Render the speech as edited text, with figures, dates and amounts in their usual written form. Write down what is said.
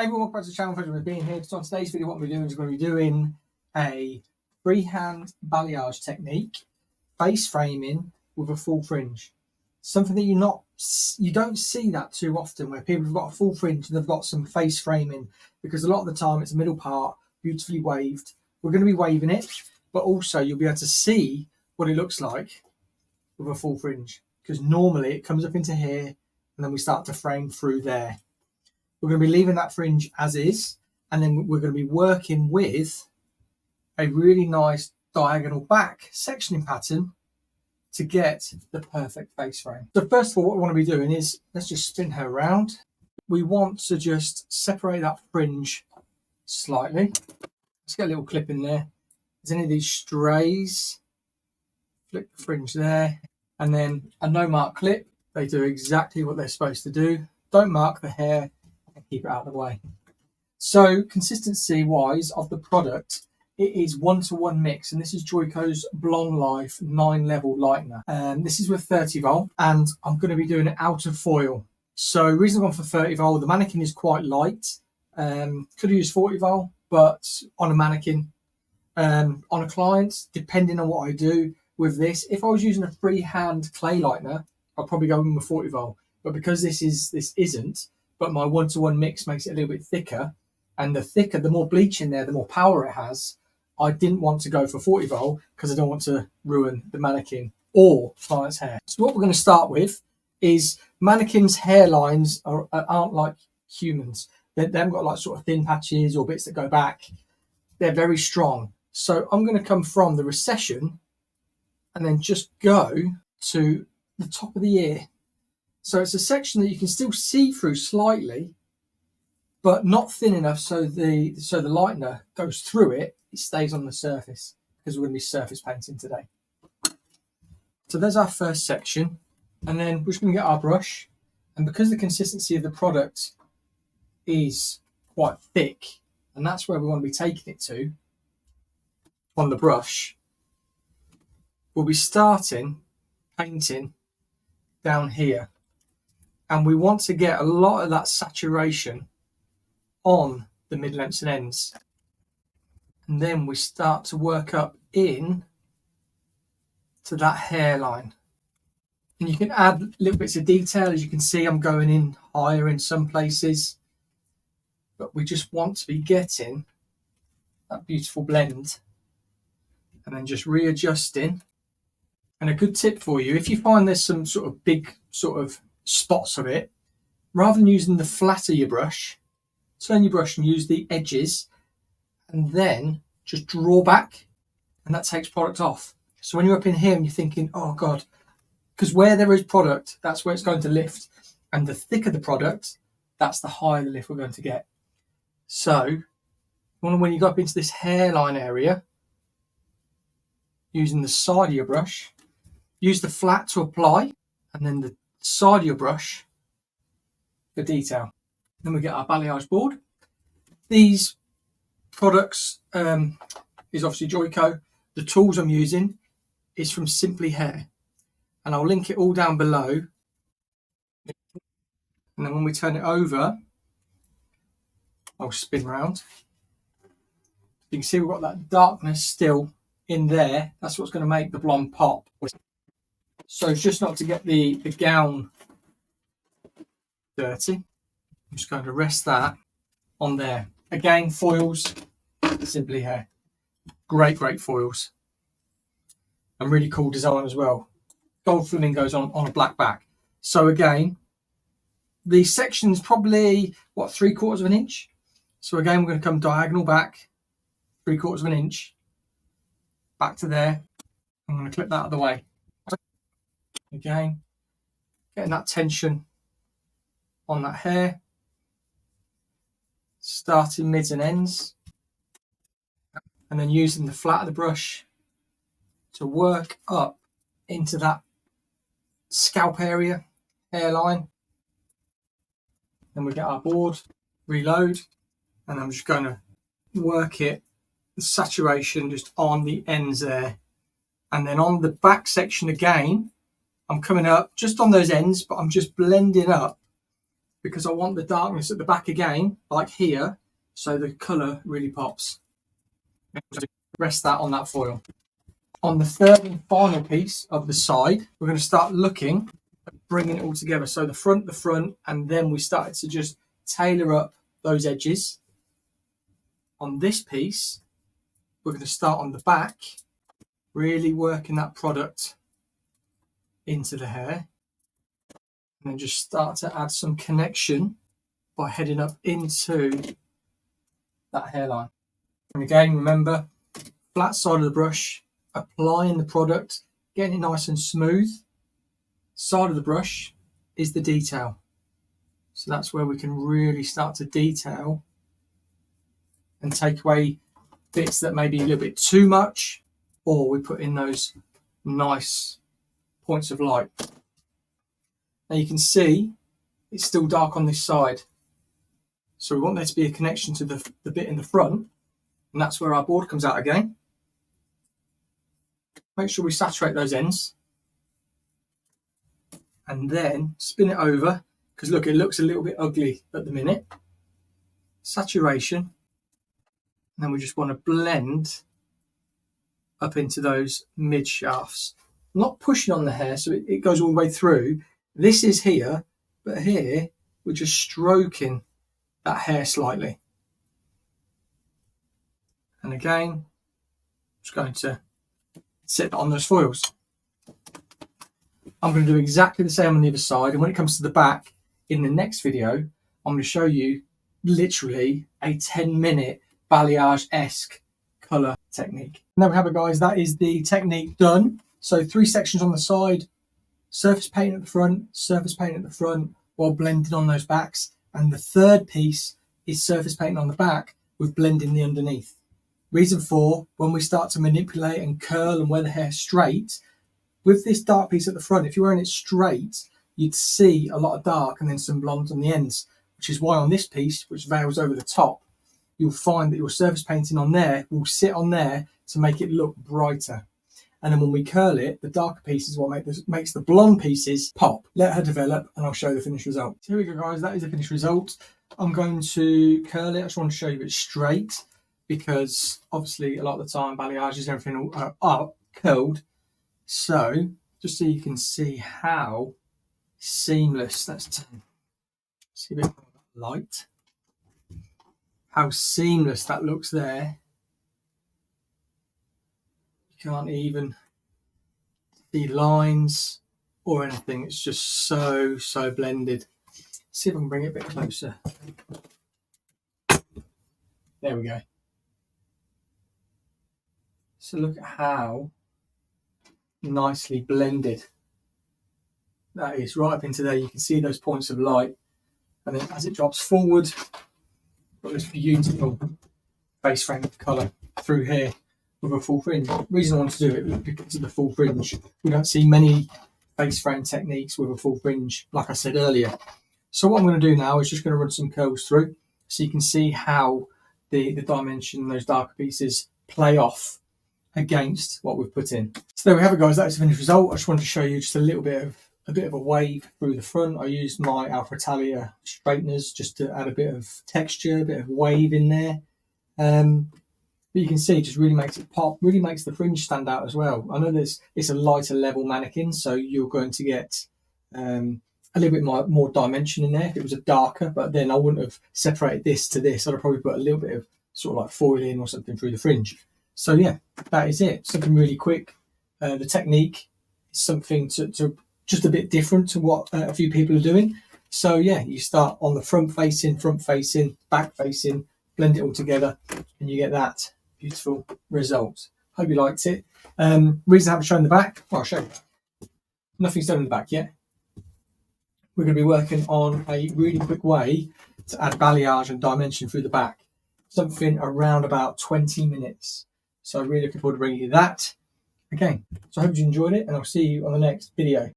Hey everyone, welcome back to the channel. Thanks for being here. So on today's video, what we're doing is going to be doing a freehand balayage technique, face framing with a full fringe. Something that you don't see that too often, where people have got a full fringe and they've got some face framing, because a lot of the time it's a middle part, beautifully waved. We're going to be waving it, but also you'll be able to see what it looks like with a full fringe, because normally it comes up into here and then we start to frame through there. We're going to be leaving that fringe as is, and then we're going to be working with a really nice diagonal back sectioning pattern to get the perfect face frame. So first of all, what we want to be doing is, let's just spin her around. We want to just separate that fringe slightly. Let's get a little clip in there. If there's any of these strays, flip the fringe there, and then a no mark clip. They do exactly what they're supposed to do. Don't mark the hair, and keep it out of the way. So consistency wise of the product, it is 1-to-1 mix, and this is Joico's Blonde Life 9 level lightener. This is with 30 volt, and I'm going to be doing it out of foil. So reason I'm going for 30 volt, the mannequin is quite light. Could use 40 volt, but on a mannequin, on a client, depending on what I do with this, if I was using a freehand clay lightener, I'll probably go in with 40 volt. But because this isn't, but my 1-to-1 mix makes it a little bit thicker, and the thicker, the more bleach in there, the more power it has. I didn't want to go for 40 volt because I don't want to ruin the mannequin or client's hair. So what we're going to start with is, mannequins' hairlines aren't like humans. They haven't got like sort of thin patches or bits that go back. They're very strong. So I'm going to come from the recession and then just go to the top of the ear. So it's a section that you can still see through slightly, but not thin enough so the lightener goes through it. It stays on the surface, because we're going to be surface painting today. So there's our first section, and then we're just going to get our brush, and because the consistency of the product is quite thick, and that's where we want to be taking it to on the brush, we'll be starting painting down here, and we want to get a lot of that saturation on the mid-lengths and ends, and then we start to work up in to that hairline. And you can add little bits of detail. As you can see, I'm going in higher in some places, but we just want to be getting that beautiful blend, and then just readjusting. And a good tip for you, if you find there's some sort of big sort of spots of it, rather than using the flat of your brush, turn your brush and use the edges, and then just draw back, and that takes product off. So when you're up in here and you're thinking, oh God, because where there is product, that's where it's going to lift. And the thicker the product, that's the higher the lift we're going to get. So when you go up into this hairline area, using the side of your brush, use the flat to apply, and then the side of your brush for detail. Then we get our balayage board. These products is obviously Joico. The tools I'm using is from Simply Hair, and I'll link it all down below. And then when we turn it over, I'll spin round. You can see we've got that darkness still in there. That's what's going to make the blonde pop. So it's just not to get the gown dirty. I'm just going to rest that on there. Again, foils, Simply Hair. Great foils. And really cool design as well. Gold flamingos on a black back. So again, the section's probably, what, 3/4 of an inch? So again, we're going to come diagonal back, 3/4 of an inch, back to there. I'm going to clip that out of the way. Again, getting that tension on that hair, starting mids and ends, and then using the flat of the brush to work up into that scalp area, hairline. Then we get our board, reload, and I'm just going to work it, the saturation just on the ends there. And then on the back section again, I'm coming up just on those ends, but I'm just blending up because I want the darkness at the back again, like here, so the colour really pops. Rest that on that foil. On the third and final piece of the side, we're going to start looking at bringing it all together. So the front, and then we started to just tailor up those edges. On this piece, we're going to start on the back, really working that product into the hair, and then just start to add some connection by heading up into that hairline. And again, remember, flat side of the brush, applying the product, getting it nice and smooth. Side of the brush is the detail. So that's where we can really start to detail and take away bits that may be a little bit too much, or we put in those nice points of light. Now you can see it's still dark on this side. So we want there to be a connection to the bit in the front, and that's where our board comes out again. Make sure we saturate those ends, and then spin it over, because look, it looks a little bit ugly at the minute. Saturation, and then we just want to blend up into those mid shafts. Not pushing on the hair so it goes all the way through. This is here, but here we're just stroking that hair slightly. And again, just going to set that on those foils. I'm going to do exactly the same on the other side, and when it comes to the back, in the next video, I'm going to show you literally a 10-minute balayage-esque colour technique. And there we have it, guys. That is the technique done. So 3 sections on the side, surface paint at the front, surface paint at the front, while blending on those backs. And the third piece is surface paint on the back with blending the underneath. Reason for, when we start to manipulate and curl and wear the hair straight, with this dark piece at the front, if you're wearing it straight, you'd see a lot of dark and then some blonde on the ends, which is why on this piece, which veils over the top, you'll find that your surface painting on there will sit on there to make it look brighter. And then when we curl it, the darker piece is what makes the blonde pieces pop. Let her develop and I'll show you the finished result. So here we go, guys. That is the finished result. I'm going to curl it. I just want to show you it straight, because obviously a lot of the time balayages and everything are curled. So just so you can see how seamless, let's see a bit more light, how seamless that looks there. You can't even see lines or anything. It's just so blended. Let's see if I can bring it a bit closer. There we go. So look at how nicely blended that is, right up into there. You can see those points of light, and then as it drops forward, got this beautiful face frame colour through here with a full fringe. The reason I want to do it is because of the full fringe. We don't see many face frame techniques with a full fringe, like I said earlier. So what I'm going to do now is just going to run some curls through, so you can see how the dimension, those darker pieces, play off against what we've put in. So there we have it, guys. That is the finished result. I just wanted to show you just a little bit of a wave through the front. I used my Alpha Italia straighteners just to add a bit of texture, a bit of wave in there. But you can see it just really makes it pop, really makes the fringe stand out as well. I know it's a lighter level mannequin, so you're going to get a little bit more dimension in there if it was a darker, but then I wouldn't have separated this to this. I'd have probably put a little bit of sort of like foiling or something through the fringe. So yeah, that is it. Something really quick. The technique is something to just a bit different to what a few people are doing. So yeah, you start on the front facing, back facing, blend it all together, and you get that beautiful result. Hope you liked it. Reason I haven't shown the back, well, I'll show you. Nothing's done in the back yet. We're going to be working on a really quick way to add balayage and dimension through the back. Something around about 20 minutes. So I'm really looking forward to bringing you that again. So I hope you enjoyed it, and I'll see you on the next video.